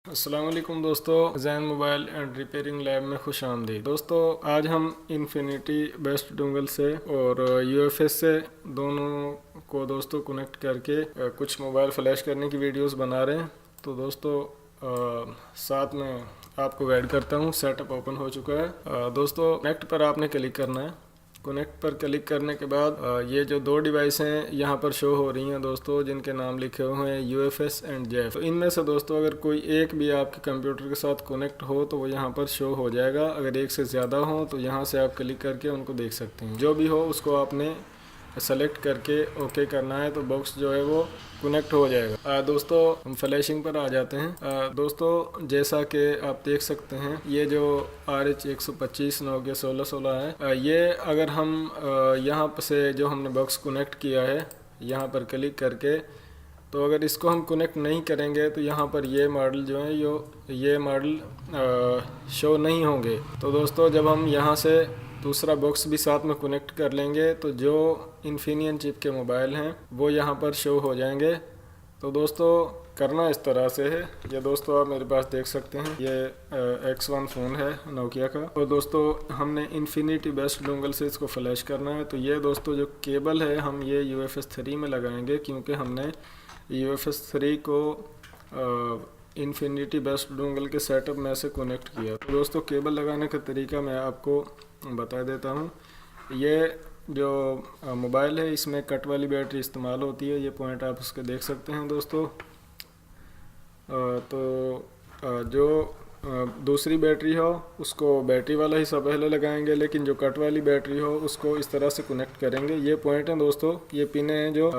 अस्सलाम वालेकुम दोस्तों, Jain mobile and repairing lab में खुश आमदीद। दोस्तों आज हम इन्फिनिटी बेस्ट डोंगल से और यूएफएस से दोनों को दोस्तों कनेक्ट करके कुछ मोबाइल फ्लैश करने की वीडियोस बना रहे हैं। तो दोस्तों साथ में आपको गाइड करता हूँ। सेटअप ओपन हो चुका है। दोस्तों कनेक्ट पर आपने क्लिक करना है। कनेक्ट पर क्लिक करने के बाद ये जो दो डिवाइस हैं यहाँ पर शो हो रही हैं दोस्तों, जिनके नाम लिखे हुए हैं यूएफएस एंड जेफ। तो इनमें से दोस्तों अगर कोई एक भी आपके कंप्यूटर के साथ कनेक्ट हो तो वो यहाँ पर शो हो जाएगा। अगर एक से ज़्यादा हो तो यहाँ से आप क्लिक करके उनको देख सकते हैं। जो भी हो उसको आपने सेलेक्ट करके ओके करना है तो बॉक्स जो है वो कनेक्ट हो जाएगा। दोस्तों हम फ्लैशिंग पर आ जाते हैं। दोस्तों जैसा कि आप देख सकते हैं ये जो RH125 नोकिया 1616 है, ये अगर हम यहाँ से जो हमने बॉक्स कनेक्ट किया है यहाँ पर क्लिक करके, तो अगर इसको हम कनेक्ट नहीं करेंगे तो यहाँ पर ये मॉडल जो है ये मॉडल शो नहीं होंगे। तो दोस्तों जब हम यहाँ से दूसरा बॉक्स भी साथ में कनेक्ट कर लेंगे तो जो इन्फिनियन चिप के मोबाइल हैं वो यहाँ पर शो हो जाएंगे। तो दोस्तों करना इस तरह से है। ये दोस्तों आप मेरे पास देख सकते हैं, ये X1 फ़ोन है नोकिया का। और दोस्तों हमने इन्फिनिटी बेस्ट डोंगल से इसको फ्लैश करना है। तो ये दोस्तों जो केबल है हम ये UFS 3 में लगाएंगे, क्योंकि हमने UFS 3 को इन्फिनिटी बेस्ट डोंगल के सेटअप में से कनेक्ट किया। तो दोस्तों केबल लगाने का तरीका मैं आपको बता देता हूँ। ये जो मोबाइल है इसमें कट वाली बैटरी इस्तेमाल होती है। ये पॉइंट आप उसके देख सकते हैं दोस्तों। तो जो दूसरी बैटरी हो उसको बैटरी वाला हिस्सा पहले लगाएंगे, लेकिन जो कट वाली बैटरी हो उसको इस तरह से कनेक्ट करेंगे। ये पॉइंट हैं दोस्तों, ये पिनें हैं जो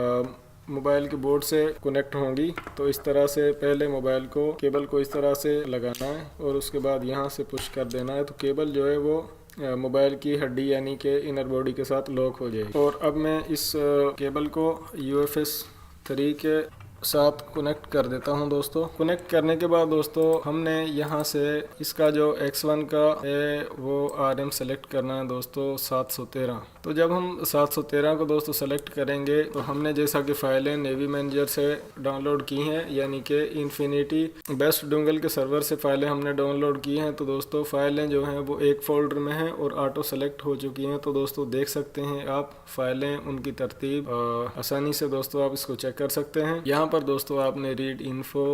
मोबाइल के बोर्ड से कनेक्ट होंगी। तो इस तरह से पहले मोबाइल को केबल को इस तरह से लगाना है और उसके बाद यहाँ से पुश कर देना है। तो केबल जो है वो मोबाइल की हड्डी यानी कि इनर बॉडी के साथ लॉक हो जाएगी। और अब मैं इस केबल को UFS 3 के साथ कनेक्ट कर देता हूं दोस्तों। कनेक्ट करने के बाद दोस्तों हमने यहां से इसका जो X1 का है वो RM सेलेक्ट करना है दोस्तों 713। तो जब हम 713 को दोस्तों सेलेक्ट करेंगे तो हमने जैसा कि फाइलें नेवी मैनेजर से डाउनलोड की हैं, यानी कि इन्फिनिटी बेस्ट डोंगल के सर्वर से फाइलें हमने डाउनलोड की हैं। तो दोस्तों फाइलें जो हैं वो एक फोल्डर में हैं और ऑटो सेलेक्ट हो चुकी हैं। तो दोस्तों देख सकते हैं आप फाइलें, उनकी तरतीब आसानी से दोस्तों आप इसको चेक कर सकते हैं। यहाँ पर दोस्तों आपने read info,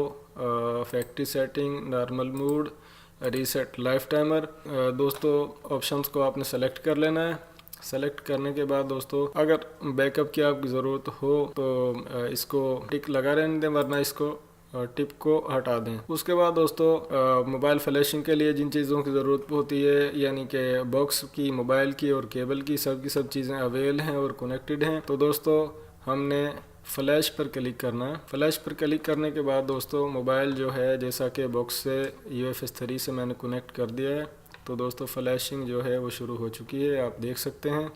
factory setting, normal mode, reset life timer दोस्तों ऑप्शंस को आपने सेलेक्ट कर लेना है। सेलेक्ट करने के बाद दोस्तों अगर बैकअप की आपकी ज़रूरत हो तो इसको टिक लगा रहने दें, वरना इसको टिप को हटा दें। उसके बाद दोस्तों मोबाइल फ्लैशिंग के लिए जिन चीज़ों की ज़रूरत होती है, यानी कि बॉक्स की, मोबाइल की और केबल की सब चीज़ें अवेल हैं और कनेक्टेड हैं। तो दोस्तों हमने फ्लैश पर क्लिक करना है। फ्लैश पर क्लिक करने के बाद दोस्तों मोबाइल जो है जैसा कि बॉक्स से UFS 3 से मैंने कनेक्ट कर दिया है। तो दोस्तों फ्लैशिंग जो है वो शुरू हो चुकी है, आप देख सकते हैं।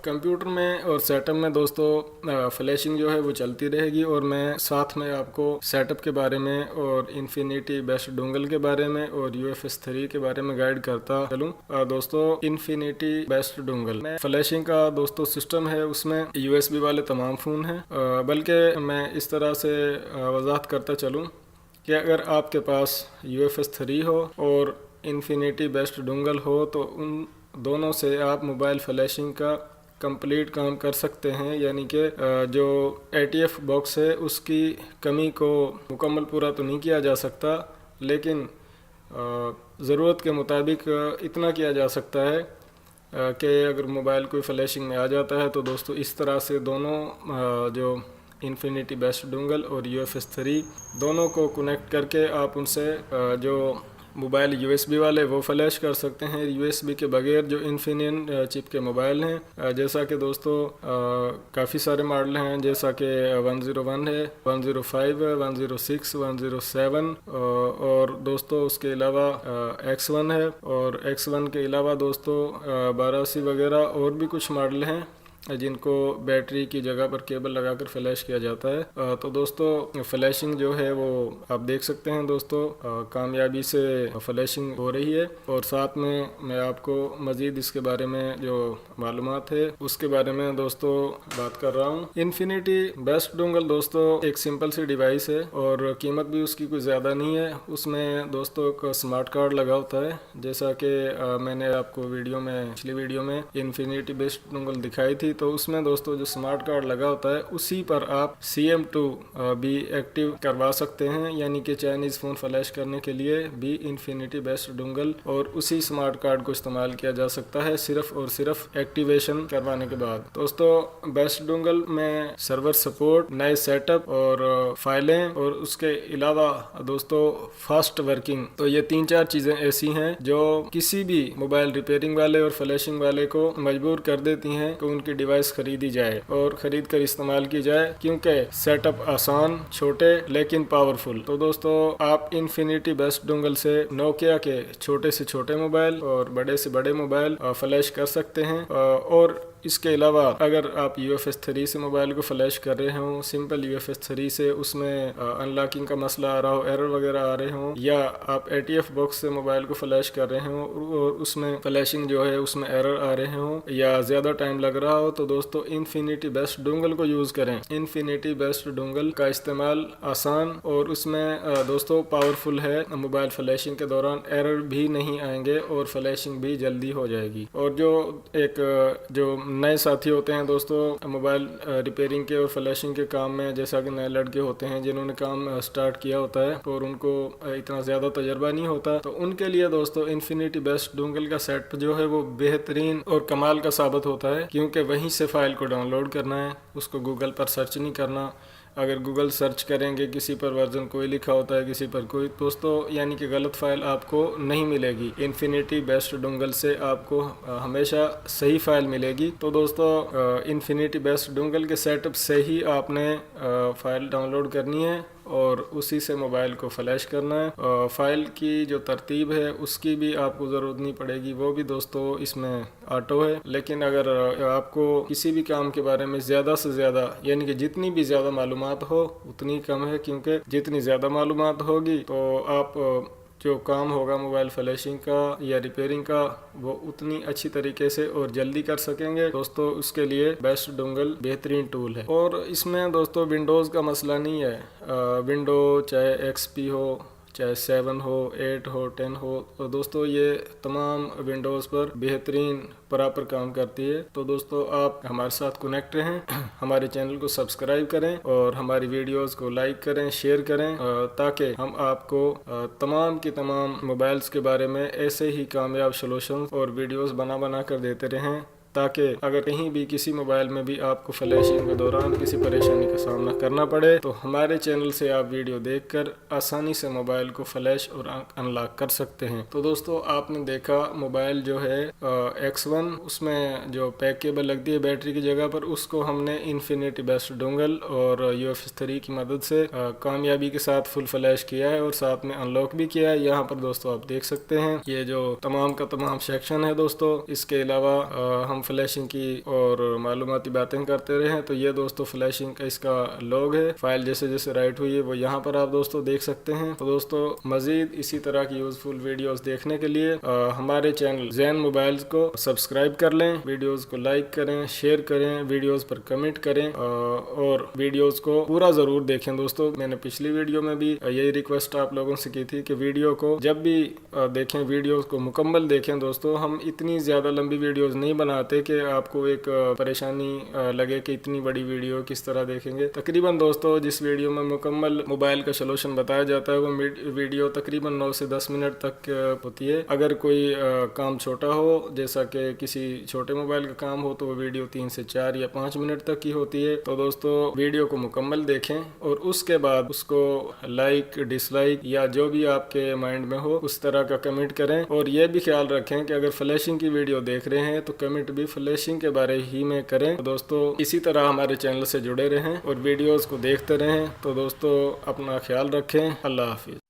कंप्यूटर में और सेटअप में दोस्तों फ्लैशिंग जो है वो चलती रहेगी और मैं साथ में आपको सेटअप के बारे में और इन्फिनिटी बेस्ट डोंगल के बारे में और UFS 3 के बारे में गाइड करता चलूँ। दोस्तों इन्फिनिटी बेस्ट डोंगल में फ्लैशिंग का दोस्तों सिस्टम है, उसमें USB वाले तमाम फ़ोन हैं। बल्कि मैं इस तरह से वजाहत करता चलूँ कि अगर आपके पास UFS 3 हो और इन्फिनिटी बेस्ट डोंगल हो तो उन दोनों से आप मोबाइल फ्लैशिंग का कंप्लीट काम कर सकते हैं। यानी कि जो ATF बॉक्स है उसकी कमी को मुकम्मल पूरा तो नहीं किया जा सकता, लेकिन ज़रूरत के मुताबिक इतना किया जा सकता है कि अगर मोबाइल कोई फ्लैशिंग में आ जाता है तो दोस्तों इस तरह से दोनों जो इन्फिनिटी बेस्ट डोंगल और UFS 3 दोनों को कनेक्ट करके आप उनसे जो मोबाइल USB वाले वो फ्लैश कर सकते हैं। USB के बगैर जो इन्फिनियन चिप के मोबाइल हैं, जैसा कि दोस्तों काफ़ी सारे मॉडल हैं, जैसा कि 101 है, 105 है, 106, 107 और दोस्तों उसके अलावा X1 है। और X1 के अलावा दोस्तों 1280 वगैरह और भी कुछ मॉडल हैं। जिनको बैटरी की जगह पर केबल लगाकर फ्लैश किया जाता है। तो दोस्तों फ्लैशिंग जो है वो आप देख सकते हैं दोस्तों, कामयाबी से फ्लैशिंग हो रही है। और साथ में मैं आपको मज़ीद इसके बारे में जो मालूमात है उसके बारे में दोस्तों बात कर रहा हूँ। इन्फिनिटी बेस्ट डोंगल दोस्तों एक सिंपल सी डिवाइस है और कीमत भी उसकी कुछ ज़्यादा नहीं है। उसमें दोस्तों एक स्मार्ट कार्ड लगा होता है, जैसा कि मैंने आपको पिछली वीडियो में इन्फिनिटी बेस्ट डोंगल दिखाई थी। तो उसमें दोस्तों जो स्मार्ट कार्ड लगा होता है उसी पर आप CM2 भी एक्टिव करवा सकते हैं, यानी कि चाइनीज़ फ़ोन फ्लैश करने के लिए भी इन्फिनिटी बेस्ट डोंगल और उसी स्मार्ट कार्ड को इस्तेमाल किया जा सकता है सिर्फ और सिर्फ एक्टिवेशन करवाने के बाद। दोस्तों बेस्ट डोंगल में सर्वर सपोर्ट, नए सेटअप और फाइलें और उसके अलावा दोस्तों फास्ट वर्किंग, तो ये 3-4 चीज़ें ऐसी हैं जो किसी भी मोबाइल रिपेयरिंग वाले और फ्लैशिंग वाले को मजबूर कर देती हैं कि उनकी डिवाइस खरीदी जाए और खरीद कर इस्तेमाल की जाए, क्योंकि सेटअप आसान, छोटे लेकिन पावरफुल। तो दोस्तों आप इन्फिनिटी बेस्ट डोंगल से नोकिया के छोटे से छोटे मोबाइल और बड़े से बड़े मोबाइल फ्लैश कर सकते हैं। और इसके अलावा अगर आप UFS 3 से मोबाइल को फ्लैश कर रहे हों, सिंपल UFS 3 से उसमें अनलॉकिंग का मसला आ रहा हो, एरर वगैरह आ रहे हों, या आप ATF बॉक्स से मोबाइल को फ्लैश कर रहे हों और उसमें फ्लैशिंग जो है उसमें एरर आ रहे हों या ज़्यादा टाइम लग रहा हो, तो दोस्तों इन्फिनिटी बेस्ट डोंगल को यूज़ करें। इन्फिनिटी बेस्ट डोंगल का इस्तेमाल आसान और उसमें दोस्तों पावरफुल है। मोबाइल फ्लैशिंग के दौरान एरर भी नहीं आएंगे और फ्लैशिंग भी जल्दी हो जाएगी। और जो नए साथी होते हैं दोस्तों मोबाइल रिपेयरिंग के और फ्लैशिंग के काम में, जैसा कि नए लड़के होते हैं जिन्होंने काम स्टार्ट किया होता है और उनको इतना ज़्यादा तजर्बा नहीं होता, तो उनके लिए दोस्तों इन्फिनिटी बेस्ट डोंगल का सेट जो है वो बेहतरीन और कमाल का साबित होता है, क्योंकि वहीं से फाइल को डाउनलोड करना है, उसको गूगल पर सर्च नहीं करना। अगर गूगल सर्च करेंगे किसी पर वर्जन कोई लिखा होता है, किसी पर कोई, दोस्तों यानी कि गलत फाइल आपको नहीं मिलेगी। इन्फिनिटी बेस्ट डोंगल से आपको हमेशा सही फाइल मिलेगी। तो दोस्तों इन्फिनिटी बेस्ट डोंगल के सेटअप से ही आपने फाइल डाउनलोड करनी है और उसी से मोबाइल को फ्लैश करना है। फाइल की जो तरतीब है उसकी भी आपको ज़रूरत नहीं पड़ेगी, वो भी दोस्तों इसमें ऑटो है। लेकिन अगर आपको किसी भी काम के बारे में ज़्यादा से ज़्यादा, यानी कि जितनी भी ज़्यादा मालूमात हो उतनी कम है, क्योंकि जितनी ज़्यादा मालूमात होगी तो आप जो काम होगा मोबाइल फ्लैशिंग का या रिपेयरिंग का वो उतनी अच्छी तरीके से और जल्दी कर सकेंगे। दोस्तों उसके लिए बेस्ट डोंगल बेहतरीन टूल है। और इसमें दोस्तों विंडोज़ का मसला नहीं है, विंडो चाहे XP हो, चाहे 7 हो, 8 हो, 10 हो, तो दोस्तों ये तमाम विंडोज़ पर बेहतरीन प्रॉपर काम करती है। तो दोस्तों आप हमारे साथ कनेक्ट रहें, हमारे चैनल को सब्सक्राइब करें और हमारी वीडियोस को लाइक करें, शेयर करें, ताकि हम आपको तमाम की तमाम मोबाइल्स के बारे में ऐसे ही कामयाब सॉल्यूशन और वीडियोस बना कर देते रहें, ताकि अगर कहीं भी किसी मोबाइल में भी आपको फ्लैशिंग के दौरान किसी परेशानी का सामना करना पड़े तो हमारे चैनल से आप वीडियो देखकर आसानी से मोबाइल को फ्लैश और अनलॉक कर सकते हैं। तो दोस्तों आपने देखा मोबाइल जो है X1, उसमें जो पैक केबल लगती है बैटरी की जगह पर, उसको हमने इन्फिनिटी बेस्ट डोंगल और UFS 3 की मदद से कामयाबी के साथ फुल फ्लैश किया है और साथ में अनलॉक भी किया है। यहाँ पर दोस्तों आप देख सकते हैं ये जो तमाम का तमाम सेक्शन है दोस्तों। इसके अलावा हम फ्लैशिंग की और मालूमाती बातें करते रहे, तो ये दोस्तों फ्लैशिंग का इसका लॉग है। फाइल जैसे जैसे राइट हुई है वो यहाँ पर आप दोस्तों देख सकते हैं। तो दोस्तों मजीद इसी तरह की यूजफुल वीडियोस देखने के लिए हमारे चैनल जैन मोबाइल्स को सब्सक्राइब कर लें, वीडियोस को लाइक करें, शेयर करें, वीडियोस पर कमेंट करें और वीडियोस को पूरा जरूर देखें। दोस्तों मैंने पिछली वीडियो में भी यही रिक्वेस्ट आप लोगों से की थी कि वीडियो को जब भी देखें वीडियोस को मुकम्मल देखें। दोस्तों हम इतनी ज्यादा लंबी वीडियोस नहीं बनाते कि आपको एक परेशानी लगे कि इतनी बड़ी वीडियो किस तरह देखेंगे। तकरीबन दोस्तों जिस वीडियो में मुकम्मल मोबाइल का सॉल्यूशन बताया जाता है वो वीडियो तकरीबन 9 से 10 मिनट तक होती है। अगर कोई काम छोटा हो, जैसा कि किसी छोटे मोबाइल का काम हो, तो वो वीडियो 3 से 4 या 5 मिनट तक की होती है। तो दोस्तों वीडियो को मुकम्मल देखें और उसके बाद उसको लाइक, डिसलाइक या जो भी आपके माइंड में हो उस तरह का कमेंट करें। और ये भी ख्याल रखें कि अगर फ्लैशिंग की वीडियो देख रहे हैं तो कमेंट भी फ्लैशिंग के बारे ही में करें। तो दोस्तों इसी तरह हमारे चैनल से जुड़े रहें और वीडियोस को देखते रहें। तो दोस्तों अपना ख्याल रखें। अल्लाह हाफिज।